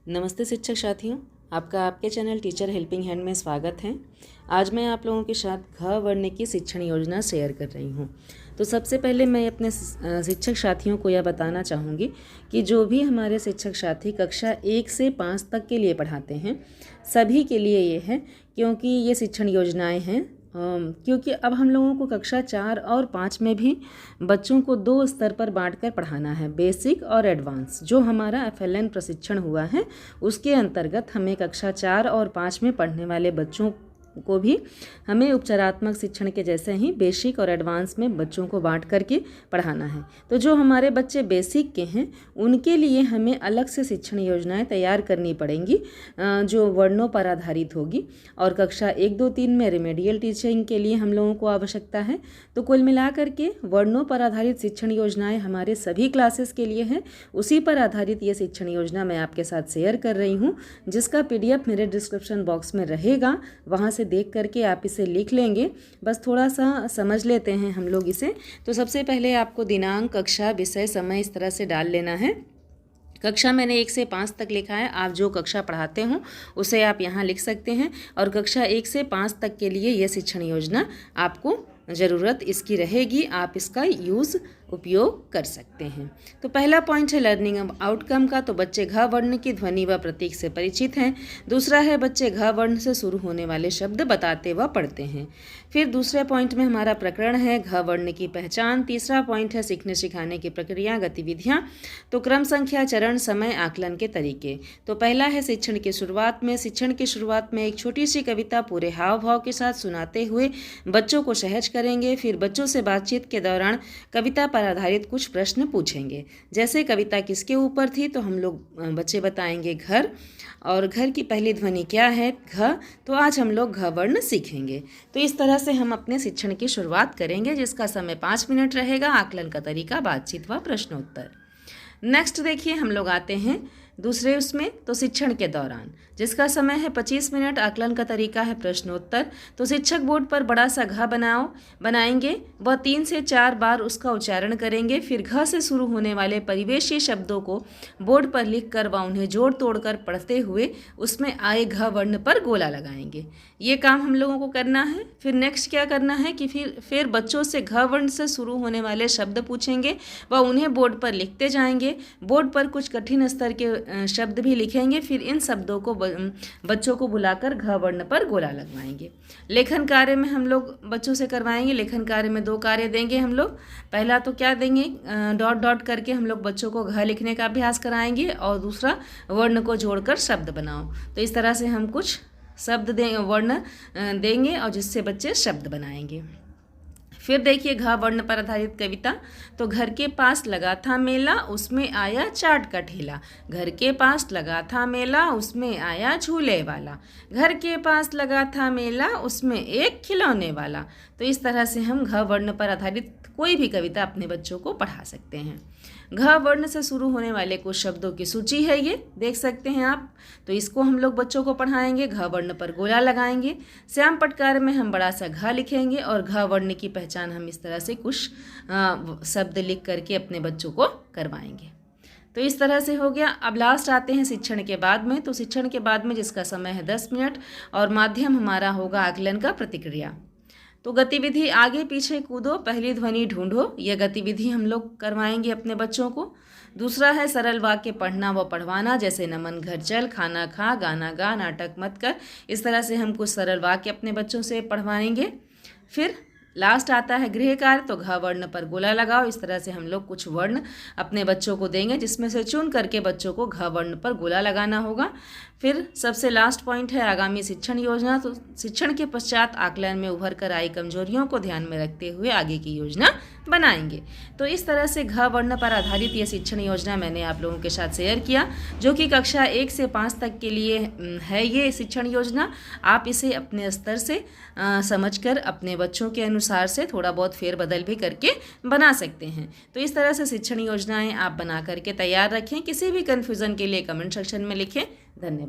नमस्ते शिक्षक साथियों, आपका आपके चैनल टीचर हेल्पिंग हैंड में स्वागत है। आज मैं आप लोगों के साथ घ वर्ण की शिक्षण योजना शेयर कर रही हूँ। तो सबसे पहले मैं अपने शिक्षक साथियों को यह बताना चाहूँगी कि जो भी हमारे शिक्षक साथी कक्षा 1 से 5 तक के लिए पढ़ाते हैं, सभी के लिए ये है, क्योंकि ये शिक्षण योजनाएँ हैं। क्योंकि अब हम लोगों को कक्षा 4 और 5 में भी बच्चों को 2 स्तर पर बांटकर पढ़ाना है, बेसिक और एडवांस। जो हमारा FLN प्रशिक्षण हुआ है उसके अंतर्गत हमें कक्षा 4 और 5 में पढ़ने वाले बच्चों को भी हमें उपचारात्मक शिक्षण के जैसे ही बेसिक और एडवांस में बच्चों को बांट करके पढ़ाना है। तो जो हमारे बच्चे बेसिक के हैं उनके लिए हमें अलग से शिक्षण योजनाएं तैयार करनी पड़ेंगी, जो वर्णों पर आधारित होगी। और कक्षा 1, 2, 3 में रिमेडियल टीचिंग के लिए हम लोगों को आवश्यकता है। तो कुल मिलाकर के वर्णों पर आधारित शिक्षण योजनाएँ हमारे सभी क्लासेस के लिए हैं। उसी पर आधारित ये शिक्षण योजना मैं आपके साथ शेयर कर रही हूँ, जिसका PDF मेरे डिस्क्रिप्शन बॉक्स में रहेगा। वहाँ से देख करके आप इसे लिख लेंगे। बस थोड़ा सा समझ लेते हैं हम लोग इसे। तो सबसे पहले आपको दिनांक, कक्षा, विषय, समय इस तरह से डाल लेना है। कक्षा मैंने 1 से 5 तक लिखा है। आप जो कक्षा पढ़ाते हो उसे आप यहाँ लिख सकते हैं। और कक्षा 1 से 5 तक के लिए यह शिक्षण योजना आपको ज़रूरत इसकी रहेगी, आप इसका उपयोग कर सकते हैं। तो पहला पॉइंट है लर्निंग आउटकम का। तो बच्चे घ वर्ण की ध्वनि व प्रतीक से परिचित हैं। दूसरा है बच्चे घ वर्ण से शुरू होने वाले शब्द बताते व पढ़ते हैं। फिर दूसरे पॉइंट में हमारा प्रकरण है घ वर्ण की पहचान। तीसरा पॉइंट है सीखने सिखाने की प्रक्रिया, गतिविधियाँ। तो क्रम, संख्या, चरण, समय, आकलन के तरीके। तो पहला है शिक्षण की शुरुआत में एक छोटी सी कविता पूरे हाव भाव के साथ सुनाते हुए बच्चों को सहज करेंगे। फिर बच्चों से बातचीत के दौरान कविता पर आधारित कुछ प्रश्न पूछेंगे। जैसे कविता किसके ऊपर थी, तो हम लोग बच्चे बताएंगे घर, और घर की पहली ध्वनि क्या है, घ। तो आज हम लोग घ वर्ण सीखेंगे। तो इस तरह से हम अपने शिक्षण की शुरुआत करेंगे, जिसका समय 5 मिनट रहेगा। आकलन का तरीका, बातचीत व प्रश्नोत्तर। नेक्स्ट देखिए, हम लोग आते हैं दूसरे उसमें, तो शिक्षण के दौरान, जिसका समय है 25 मिनट। आकलन का तरीका है प्रश्नोत्तर। तो शिक्षक बोर्ड पर बड़ा सा घ बनाएंगे, वह 3 से 4 बार उसका उच्चारण करेंगे। फिर घ से शुरू होने वाले परिवेशी शब्दों को बोर्ड पर लिख कर व उन्हें जोड़ तोड़ कर पढ़ते हुए उसमें आए घ वर्ण पर गोला लगाएंगे। ये काम हम लोगों को करना है। फिर नेक्स्ट क्या करना है कि फिर बच्चों से घ वर्ण से शुरू होने वाले शब्द पूछेंगे व उन्हें बोर्ड पर लिखते जाएंगे। बोर्ड पर कुछ कठिन स्तर के शब्द भी लिखेंगे। फिर इन शब्दों को बच्चों को बुलाकर घ वर्ण पर गोला लगवाएंगे। लेखन कार्य में हम लोग बच्चों से करवाएंगे। लेखन कार्य में 2 कार्य देंगे हम लोग। पहला तो क्या देंगे, डॉट डॉट करके हम लोग बच्चों को घ लिखने का अभ्यास कराएंगे, और दूसरा वर्ण को जोड़कर शब्द बनाओ। तो इस तरह से हम कुछ शब्द वर्ण देंगे और जिससे बच्चे शब्द बनाएंगे। फिर देखिए घ वर्ण पर आधारित कविता। तो घर के पास लगा था मेला, उसमें आया चाट का ठेला। घर के पास लगा था मेला, उसमें आया झूले वाला। घर के पास लगा था मेला, उसमें एक खिलौने वाला। तो इस तरह से हम घ वर्ण पर आधारित कोई भी कविता अपने बच्चों को पढ़ा सकते हैं। घ वर्ण से शुरू होने वाले कुछ शब्दों की सूची है, ये देख सकते हैं आप। तो इसको हम लोग बच्चों को पढ़ाएंगे। घ वर्ण पर गोला लगाएंगे। श्याम पटकार में हम बड़ा सा घ लिखेंगे, और घ वर्ण की पहचान हम इस तरह से कुछ शब्द लिख करके अपने बच्चों को करवाएंगे। तो इस तरह से हो गया। अब लास्ट आते हैं शिक्षण के बाद में। तो शिक्षण के बाद में जिसका समय है 10 मिनट, और माध्यम हमारा होगा आकलन का प्रतिक्रिया। तो गतिविधि आगे पीछे कूदो, पहली ध्वनि ढूंढो। यह गतिविधि हम लोग करवाएंगे अपने बच्चों को। दूसरा है सरल वाक्य पढ़ना व पढ़वाना, जैसे नमन घर चल, खाना खा, गाना गा, नाटक मत कर। इस तरह से हम कुछ सरल वाक्य अपने बच्चों से पढ़वाएंगे। फिर लास्ट आता है गृह कार्य। तो घ वर्ण पर गोला लगाओ। इस तरह से हम लोग कुछ वर्ण अपने बच्चों को देंगे, जिसमें से चुन करके बच्चों को घ वर्ण पर गोला लगाना होगा। फिर सबसे लास्ट पॉइंट है आगामी शिक्षण योजना। तो शिक्षण के पश्चात आकलन में उभर कर आई कमजोरियों को ध्यान में रखते हुए आगे की योजना बनाएंगे। तो इस तरह से घ वर्ण पर आधारित ये शिक्षण योजना मैंने आप लोगों के साथ शेयर किया, जो कि कक्षा 1 से 5 तक के लिए है ये शिक्षण योजना। आप इसे अपने स्तर से समझकर अपने बच्चों के अनुसार से थोड़ा बहुत फेरबदल भी करके बना सकते हैं। तो इस तरह से शिक्षण योजनाएं आप बना करके तैयार रखें। किसी भी कन्फ्यूज़न के लिए कमेंट सेक्शन में लिखें। धन्यवाद।